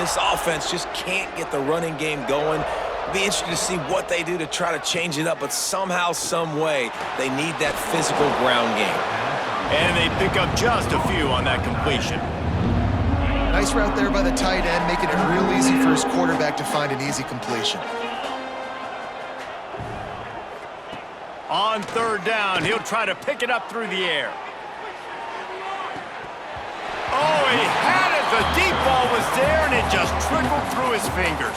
this offense just can't get the running game going. It'll be interesting to see what they do to try to change it up, but somehow, some way, they need that physical ground game. And they pick up just a few on that completion. Nice route there by the tight end, making it real easy for his quarterback to find an easy completion. On third down, he'll try to pick it up through the air. Oh, he had it. The deep ball was there, and it just trickled through his fingers.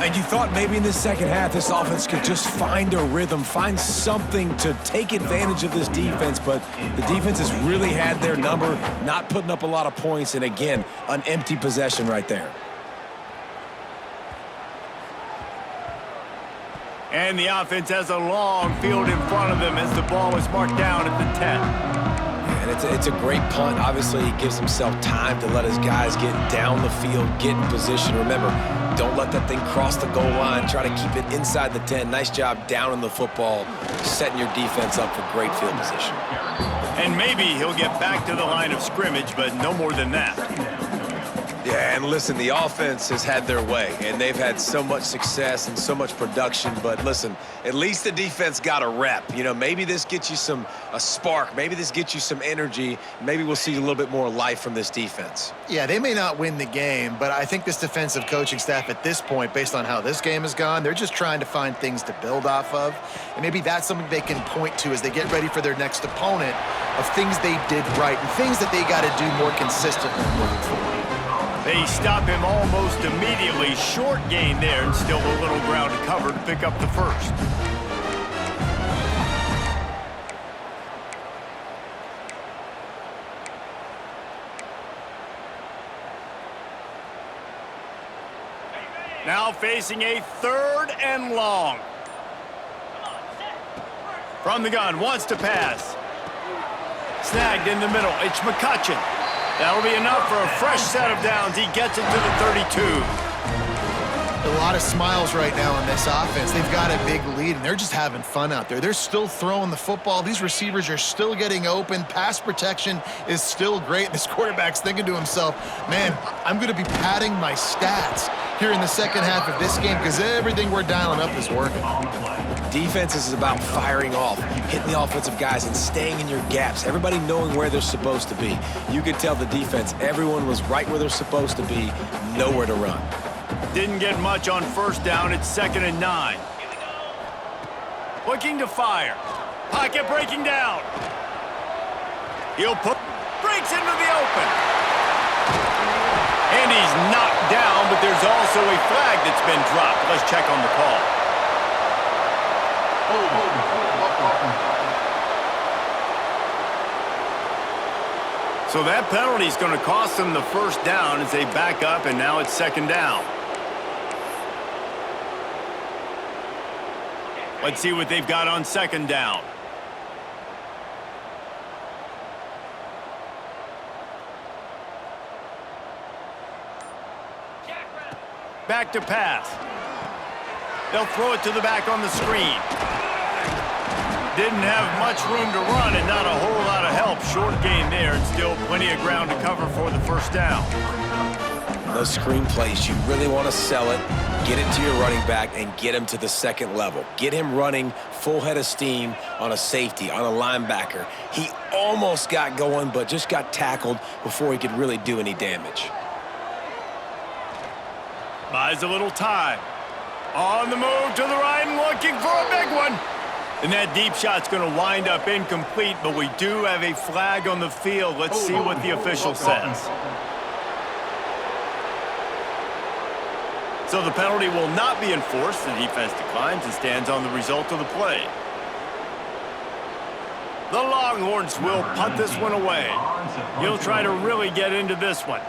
And you thought maybe in the second half this offense could just find a rhythm, find something to take advantage of this defense, but the defense has really had their number, not putting up a lot of points, and again, an empty possession right there. And the offense has a long field in front of them as the ball is marked down at the 10. And it's a great punt. Obviously, he gives himself time to let his guys get down the field, get in position. Remember, don't let that thing cross the goal line. Try to keep it inside the 10. Nice job down in the football, setting your defense up for great field position. And maybe he'll get back to the line of scrimmage, but no more than that. Yeah, and listen, the offense has had their way, and they've had so much success and so much production, but listen, at least the defense got a rep. You know, maybe this gets you a spark. Maybe this gets you some energy. Maybe we'll see a little bit more life from this defense. Yeah, they may not win the game, but I think this defensive coaching staff at this point, based on how this game has gone, they're just trying to find things to build off of, and maybe that's something they can point to as they get ready for their next opponent of things they did right and things that they got to do more consistently moving forward. They stop him almost immediately. Short gain there, and still a little ground to cover to pick up the first. Now facing a third and long. From the gun, wants to pass. Snagged in the middle. It's McCutcheon. That'll be enough for a fresh set of downs. He gets it to the 32. A lot of smiles right now in this offense. They've got a big lead, and they're just having fun out there. They're still throwing the football. These receivers are still getting open. Pass protection is still great. This quarterback's thinking to himself, man, I'm going to be padding my stats here in the second half of this game because everything we're dialing up is working. Defense is about firing off, hitting the offensive guys and staying in your gaps. Everybody knowing where they're supposed to be. You could tell the defense, everyone was right where they're supposed to be, nowhere to run. Didn't get much on first down. It's 2nd and 9. Looking to fire. Pocket breaking down. He'll breaks into the open. And he's knocked down, but there's also a flag that's been dropped. Let's check on the call. So that penalty is going to cost them the first down as they back up, and now it's 2nd down. Let's see what they've got on 2nd down. Back to pass. They'll throw it to the back on the screen. Didn't have much room to run and not a whole lot of help. Short gain there and still plenty of ground to cover for the first down. Those screen plays, you really want to sell it, get it to your running back, and get him to the second level. Get him running full head of steam on a safety, on a linebacker. He almost got going, but just got tackled before he could really do any damage. Buys a little time. On the move to the right and looking for a big one. And that deep shot's going to wind up incomplete, but we do have a flag on the field. Let's see what the official says. So the penalty will not be enforced. The defense declines and stands on the result of the play. The Longhorns will punt this one away. He'll try to really get into this one.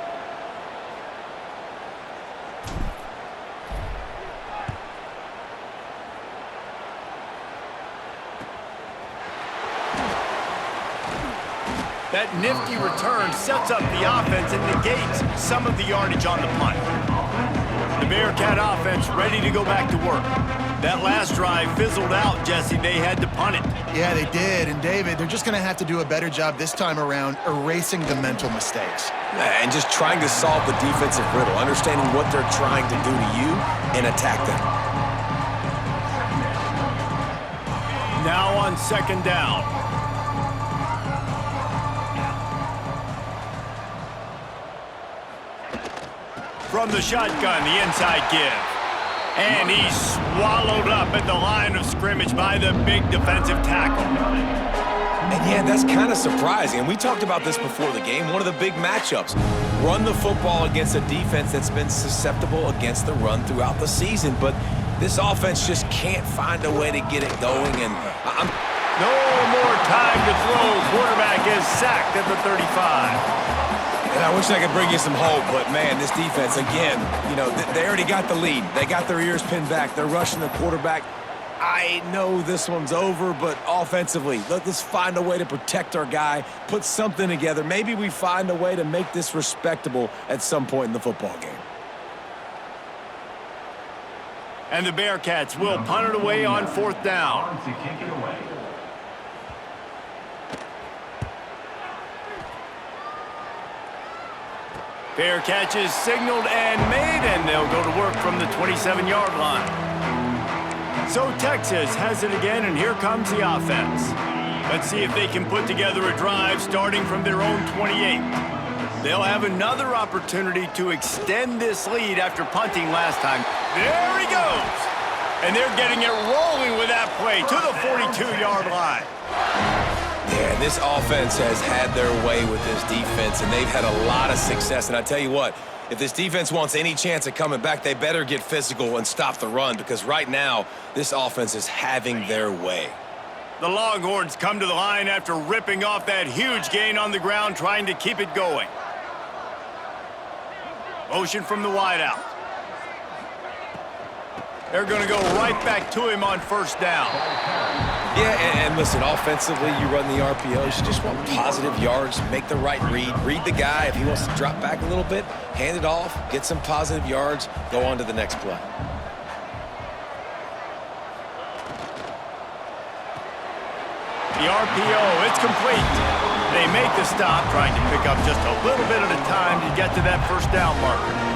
That nifty return sets up the offense and negates some of the yardage on the punt. The Bearcat offense ready to go back to work. That last drive fizzled out, Jesse. They had to punt it. Yeah, they did. And, David, they're just going to have to do a better job this time around erasing the mental mistakes. And just trying to solve the defensive riddle, understanding what they're trying to do to you and attack them. Now on second down. From the shotgun, the inside give. And he's swallowed up at the line of scrimmage by the big defensive tackle. And yeah, that's kind of surprising. And we talked about this before the game. One of the big matchups. Run the football against a defense that's been susceptible against the run throughout the season. But this offense just can't find a way to get it going. And no more time to throw. Quarterback is sacked at the 35. And I wish I could bring you some hope, but, man, this defense, again, you know, they already got the lead. They got their ears pinned back. They're rushing the quarterback. I know this one's over, but offensively, let's find a way to protect our guy, put something together. Maybe we find a way to make this respectable at some point in the football game. And the Bearcats will punt it away on fourth down. Fair catch is signaled and made, and they'll go to work from the 27-yard line. So Texas has it again, and here comes the offense. Let's see if they can put together a drive starting from their own 28. They'll have another opportunity to extend this lead after punting last time. There he goes! And they're getting it rolling with that play to the 42-yard line. Yeah, this offense has had their way with this defense, and they've had a lot of success. And I tell you what, if this defense wants any chance of coming back, they better get physical and stop the run, because right now, this offense is having their way. The Longhorns come to the line after ripping off that huge gain on the ground, trying to keep it going. Motion from the wideout. They're going to go right back to him on first down. Yeah, and listen, offensively, you run the RPOs. You just want positive yards, make the right read. Read the guy. If he wants to drop back a little bit, hand it off, get some positive yards, go on to the next play. The RPO, it's complete. They make the stop, trying to pick up just a little bit at a time to get to that first down marker.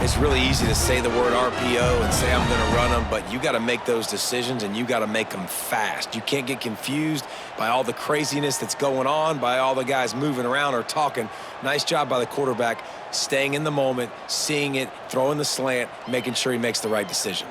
It's really easy to say the word RPO and say I'm going to run them, but you got to make those decisions, and you got to make them fast. You can't get confused by all the craziness that's going on, by all the guys moving around or talking. Nice job by the quarterback, staying in the moment, seeing it, throwing the slant, making sure he makes the right decision.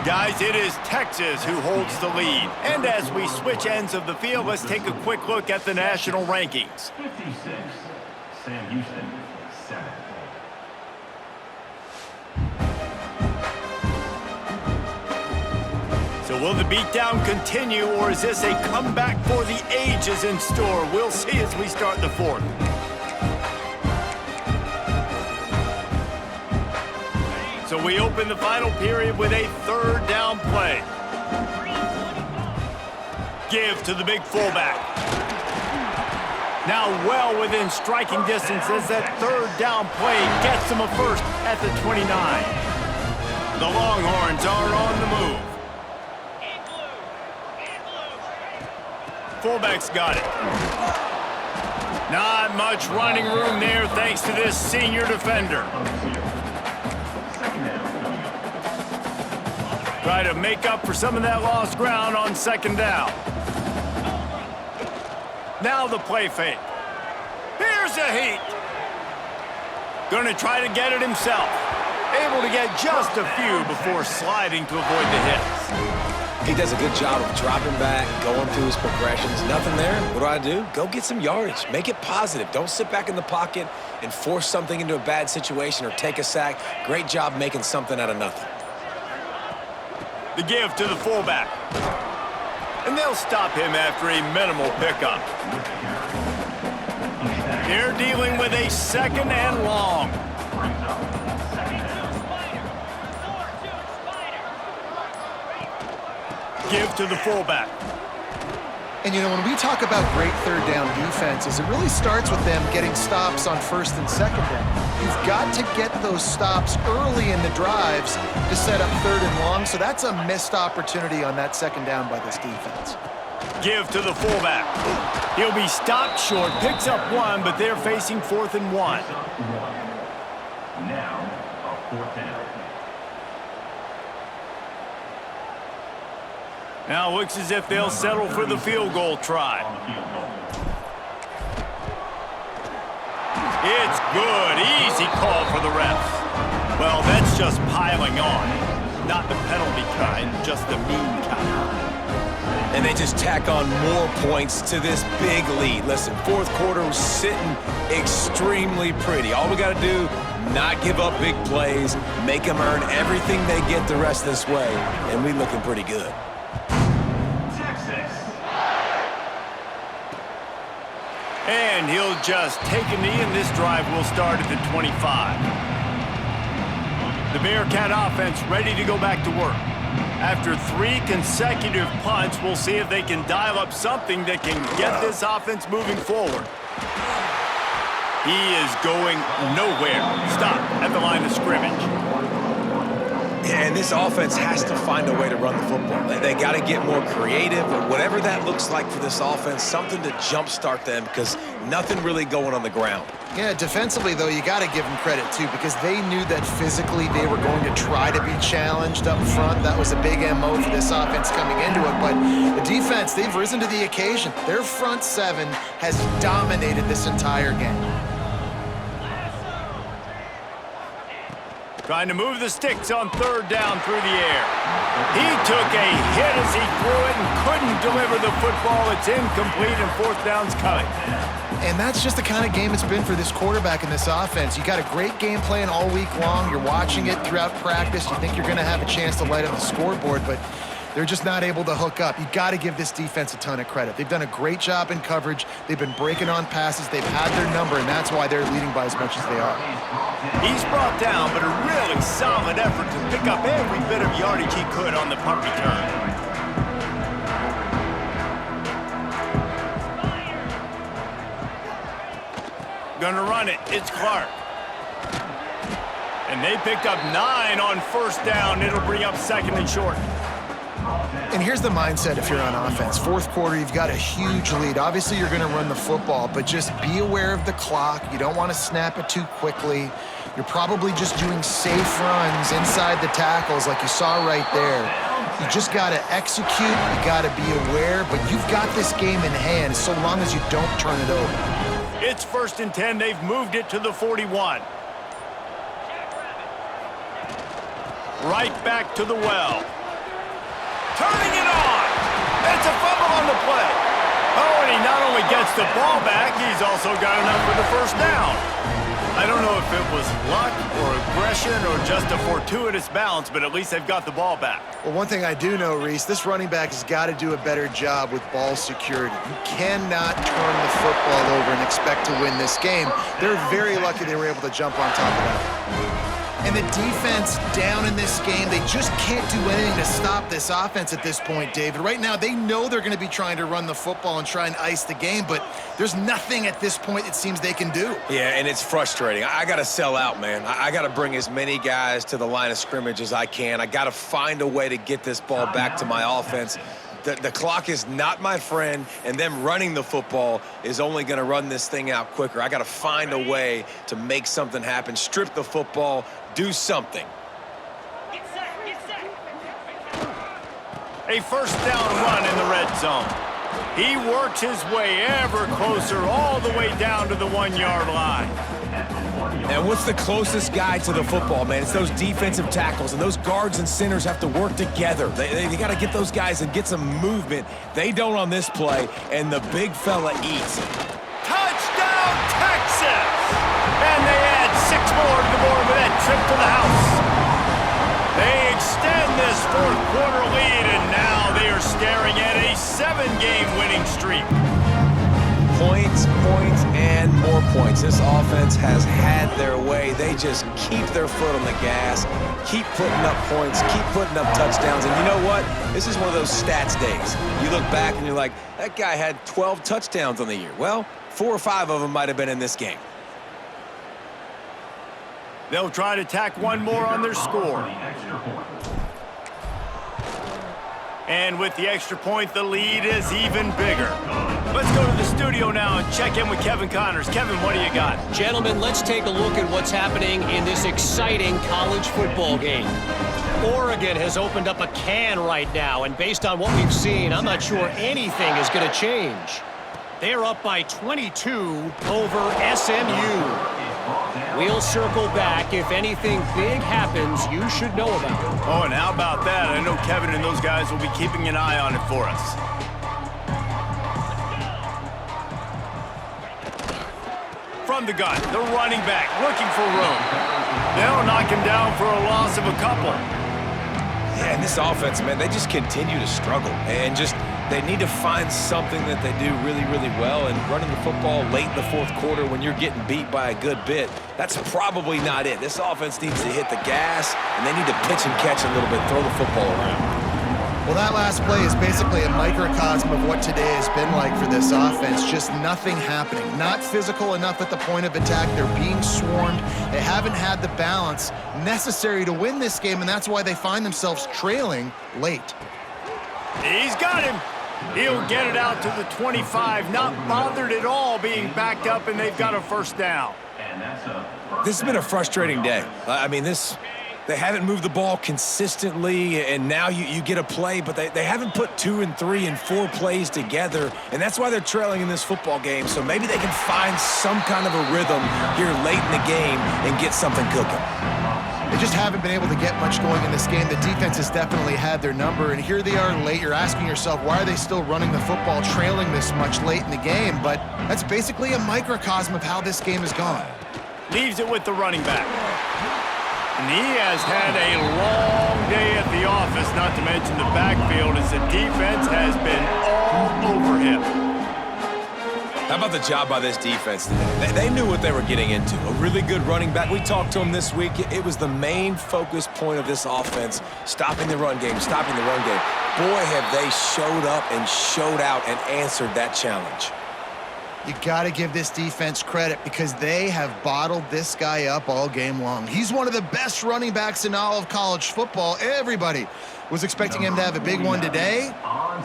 Guys, it is Texas who holds the lead. And as we switch ends of the field, let's take a quick look at the national rankings. 56, Sam Houston, 7. So will the beatdown continue, or is this a comeback for the ages in store? We'll see as we start the fourth. So we open the final period with a third down play. Give to the big fullback. Now well within striking distance as that third down play gets them a first at the 29. The Longhorns are on the move. Fullback's got it. Not much running room there thanks to this senior defender. Try to make up for some of that lost ground on second down. Now the play fake. Here's a heat. Going to try to get it himself. Able to get just a few before sliding to avoid the hits. He does a good job of dropping back, going through his progressions. Nothing there. What do? Go get some yardage. Make it positive. Don't sit back in the pocket and force something into a bad situation or take a sack. Great job making something out of nothing. The give to the fullback. And they'll stop him after a minimal pickup. They're dealing with a second and long. Give to the fullback. And, you know, when we talk about great third down defenses, it really starts with them getting stops on first and second down. You've got to get those stops early in the drives to set up third and long, so that's a missed opportunity on that second down by this defense. Give to the fullback. He'll be stopped short, picks up one, but they're facing 4th and 1. Now, a 4th down. Now looks as if they'll settle for the field goal try. It's good. Easy call for the refs. Well, that's just piling on. Not the penalty kind, just the mean kind. And they just tack on more points to this big lead. Listen, fourth quarter was sitting extremely pretty. All we got to do, not give up big plays, make them earn everything they get the rest of this way, and we looking pretty good. And he'll just take a knee, and this drive will start at the 25. The Bearcat offense ready to go back to work. After 3 consecutive punts, we'll see if they can dial up something that can get this offense moving forward. He is going nowhere. Stop at the line of scrimmage. And this offense has to find a way to run the football. They got to get more creative, or whatever that looks like for this offense, something to jumpstart them, because nothing really going on the ground. Yeah, defensively, though, you got to give them credit, too, because they knew that physically they were going to try to be challenged up front. That was a big MO for this offense coming into it. But the defense, they've risen to the occasion. Their front seven has dominated this entire game. Trying to move the sticks on 3rd down through the air. He took a hit as he threw it and couldn't deliver the football. It's incomplete, and 4th down's coming. And that's just the kind of game it's been for this quarterback in this offense. You got a great game plan all week long. You're watching it throughout practice. You think you're going to have a chance to light up the scoreboard, but they're just not able to hook up. You got to give this defense a ton of credit. They've done a great job in coverage. They've been breaking on passes. They've had their number, and that's why they're leading by as much as they are. He's brought down, but a really solid effort to pick up every bit of yardage he could on the punt return. Gonna run it. It's Clark. And they picked up 9 on 1st down. It'll bring up 2nd and short. And here's the mindset if you're on offense. 4th quarter, you've got a huge lead. Obviously, you're going to run the football, but just be aware of the clock. You don't want to snap it too quickly. You're probably just doing safe runs inside the tackles like you saw right there. You just got to execute. You got to be aware, but you've got this game in hand so long as you don't turn it over. It's 1st and 10. They've moved it to the 41. Right back to the well. Turning it on. It's a fumble on the play. Oh, and he not only gets the ball back, he's also got enough for the 1st down. I don't know if it was luck or aggression or just a fortuitous bounce, but at least they've got the ball back. Well, one thing I do know, Reese, this running back has got to do a better job with ball security. You cannot turn the football over and expect to win this game. They're very lucky they were able to jump on top of that. And the defense down in this game, they just can't do anything to stop this offense at this point, David. Right now, they know they're going to be trying to run the football and try and ice the game, but there's nothing at this point it seems they can do. Yeah, and it's frustrating. I got to sell out, man. I got to bring as many guys to the line of scrimmage as I can. I got to find a way to get this ball back to my offense. The clock is not my friend, and them running the football is only going to run this thing out quicker. I got to find a way to make something happen, strip the football, do something. A 1st down run in the red zone. He works his way ever closer all the way down to the 1-yard line. And what's the closest guy to the football, man? It's those defensive tackles, and those guards and centers have to work together. They got to get those guys and get some movement. They don't on this play, and the big fella eats. Touchdown, Texas! And they add 6 more to the board with that trip to the house. They extend this 4th quarter lead, and now they are staring at a 7-game winning streak. Points, points, and more points. This offense has had their way. They just keep their foot on the gas, keep putting up points, keep putting up touchdowns. And you know what? This is one of those stats days. You look back and you're like, that guy had 12 touchdowns on the year. Well, 4 or 5 of them might have been in this game. They'll try to tack one more on their score. And with the extra point, the lead is even bigger. Let's go to the studio now and check in with Kevin Connors. Kevin, what do you got? Gentlemen, let's take a look at what's happening in this exciting college football game. Oregon has opened up a can right now, and based on what we've seen, I'm not sure anything is going to change. They're up by 22 over SMU. We'll circle back. If anything big happens, you should know about it. Oh, and how about that? I know Kevin and those guys will be keeping an eye on it for us. From the gun, the running back looking for room. They'll knock him down for a loss of a couple. Yeah, and this offense, man, they just continue to struggle. And they need to find something that they do really, really well. And running the football late in the fourth quarter when you're getting beat by a good bit, that's probably not it. This offense needs to hit the gas, and they need to pitch and catch a little bit, throw the football around. Well, that last play is basically a microcosm of what today has been like for this offense. Just nothing happening. Not physical enough at the point of attack. They're being swarmed. They haven't had the balance necessary to win this game, and that's why they find themselves trailing late. He's got him. He'll get it out to the 25. Not bothered at all being backed up, and they've got a first down. This has been a frustrating day. I mean, they haven't moved the ball consistently, and now you get a play, but they haven't put 2 and 3 and 4 plays together, and that's why they're trailing in this football game. So maybe they can find some kind of a rhythm here late in the game and get something cooking. They just haven't been able to get much going in this game. The defense has definitely had their number, and here they are late. You're asking yourself, why are they still running the football, trailing this much late in the game? But that's basically a microcosm of how this game has gone. Leaves it with the running back. And he has had a long day at the office, not to mention the backfield, as the defense has been all over him. How about the job by this defense today? They knew what they were getting into. A really good running back. We talked to him this week. It was the main focus point of this offense, stopping the run game, stopping the run game. Boy, have they showed up and showed out and answered that challenge. You got to give this defense credit because they have bottled this guy up all game long. He's one of the best running backs in all of college football. Everybody was expecting him to have a big one today.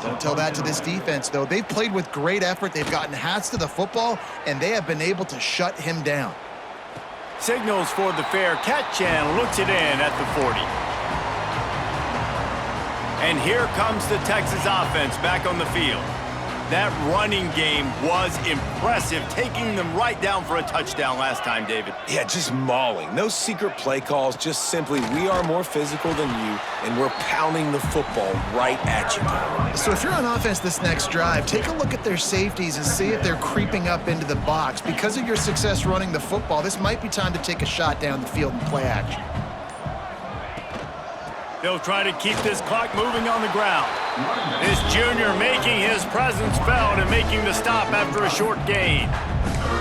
Don't tell that to this defense, though. They've played with great effort. They've gotten hats to the football, and they have been able to shut him down. Signals for the fair catch and looks it in at the 40. And here comes the Texas offense back on the field. That running game was impressive, taking them right down for a touchdown last time, David. Yeah, just mauling. No secret play calls, just simply we are more physical than you, and we're pounding the football right at you. So if you're on offense this next drive, take a look at their safeties and see if they're creeping up into the box. Because of your success running the football, this might be time to take a shot down the field and play action. They'll try to keep this clock moving on the ground. This junior making his presence felt and making the stop after a short gain.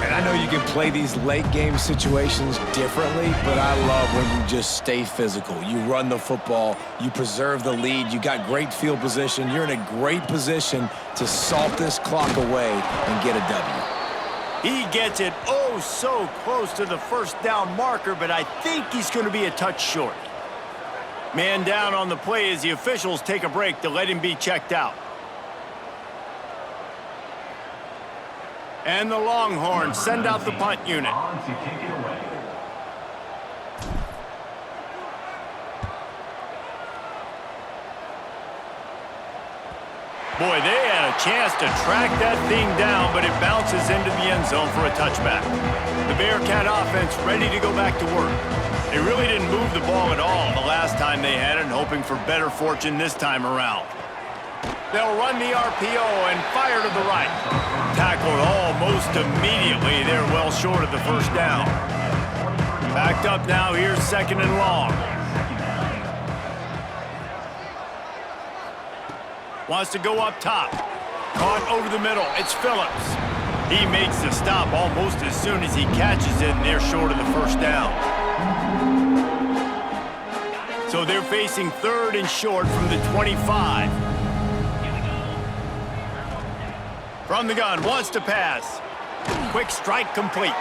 And I know you can play these late game situations differently, but I love when you just stay physical. You run the football, you preserve the lead, you got great field position, you're in a great position to salt this clock away and get a W. He gets it oh so close to the first down marker, but I think he's going to be a touch short. Man down on the play as the officials take a break to let him be checked out. And the Longhorns send out the punt unit. Boy, they had a chance to track that thing down, but it bounces into the end zone for a touchback. The Bearcat offense ready to go back to work. They really didn't move the ball at all the last time they had it, hoping for better fortune this time around. They'll run the RPO and fire to the right. Tackled almost immediately. They're well short of the first down. Backed up now. Here's second and long. Wants to go up top. Caught over the middle. It's Phillips. He makes the stop almost as soon as he catches it, and they're short of the first down. So they're facing 3rd and short from the 25. From the gun, wants to pass. Quick strike complete.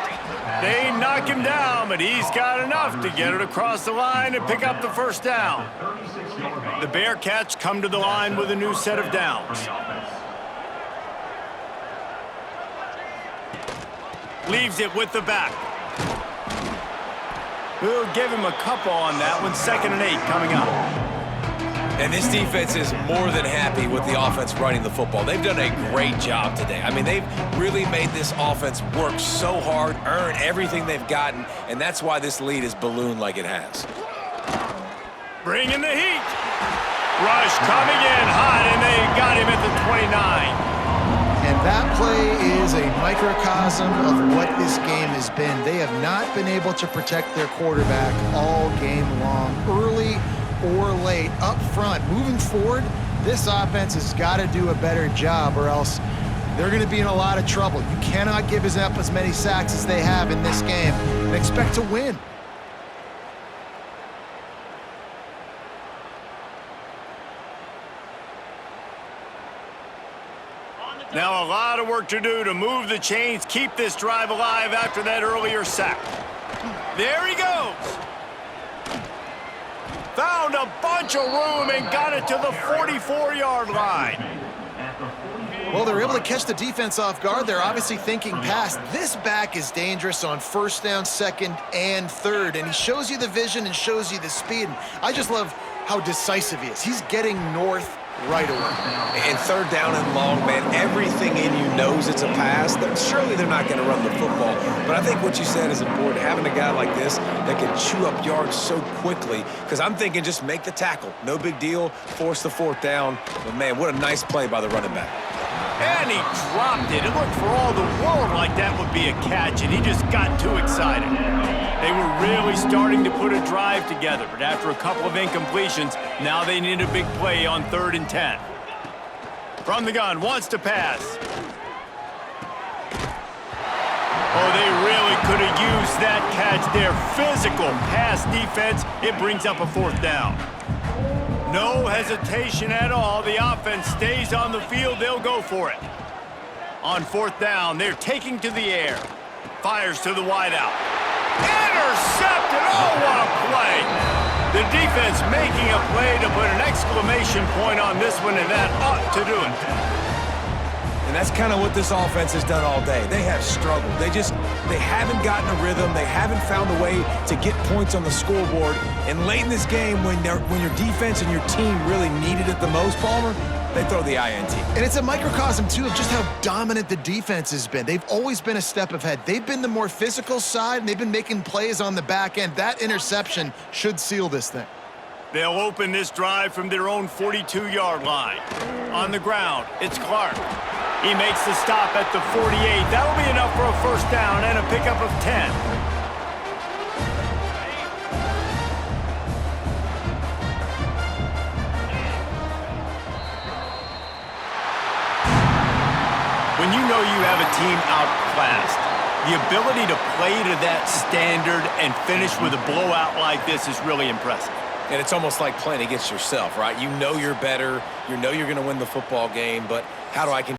They knock him down, but he's got enough to get it across the line and pick up the first down. The Bearcats come to the line with a new set of downs. Leaves it with the back. We'll give him a couple on that one. 2nd and 8 coming up. And this defense is more than happy with the offense running the football. They've done a great job today. I mean, they've really made this offense work so hard, earn everything they've gotten, and that's why this lead is ballooned like it has. Bringing the heat. Rush coming in hot, and they got him at the 29. And that play is a microcosm of what this game has been. They have not been able to protect their quarterback all game long, early or late, up front. Moving forward, this offense has got to do a better job, or else they're going to be in a lot of trouble. You cannot give up as many sacks as they have in this game and expect to win. Now a lot of work to do to move the chains, keep this drive alive after that earlier sack. There he goes. Found a bunch of room and got it to the 44-yard line. Well, they're able to catch the defense off guard. They're obviously thinking pass. This back is dangerous on 1st down, 2nd, and 3rd, and he shows you the vision and shows you the speed. And I just love how decisive he is. He's getting north right away. And 3rd down and long, man, everything in you knows it's a pass. Surely they're not going to run the football. But I think what you said is important, having a guy like this that can chew up yards so quickly, because I'm thinking just make the tackle. No big deal, force the 4th down. But, man, what a nice play by the running back. And he dropped it. It looked for all the world like that would be a catch, and he just got too excited. They were really starting to put a drive together, but after a couple of incompletions, now they need a big play on 3rd and 10. From the gun, wants to pass. Oh, they really could have used that catch there. Physical pass defense. It brings up a 4th down. No hesitation at all. The offense stays on the field. They'll go for it. On 4th down, they're taking to the air. Fires to the wideout. Intercepted! Oh, what a play! The defense making a play to put an exclamation point on this one, and that ought to do it. And that's kind of what this offense has done all day. They have struggled. They haven't gotten a rhythm. They haven't found a way to get points on the scoreboard. And late in this game, when your defense and your team really needed it the most, Palmer, they throw the INT. And it's a microcosm, too, of just how dominant the defense has been. They've always been a step ahead. They've been the more physical side, and they've been making plays on the back end. That interception should seal this thing. They'll open this drive from their own 42-yard line. On the ground, it's Clark. He makes the stop at the 48. That'll be enough for a 1st down and a pickup of 10. When you know you have a team outclassed, the ability to play to that standard and finish with a blowout like this is really impressive. And it's almost like playing against yourself, right? You know you're better. You know you're going to win the football game, but how do I continue?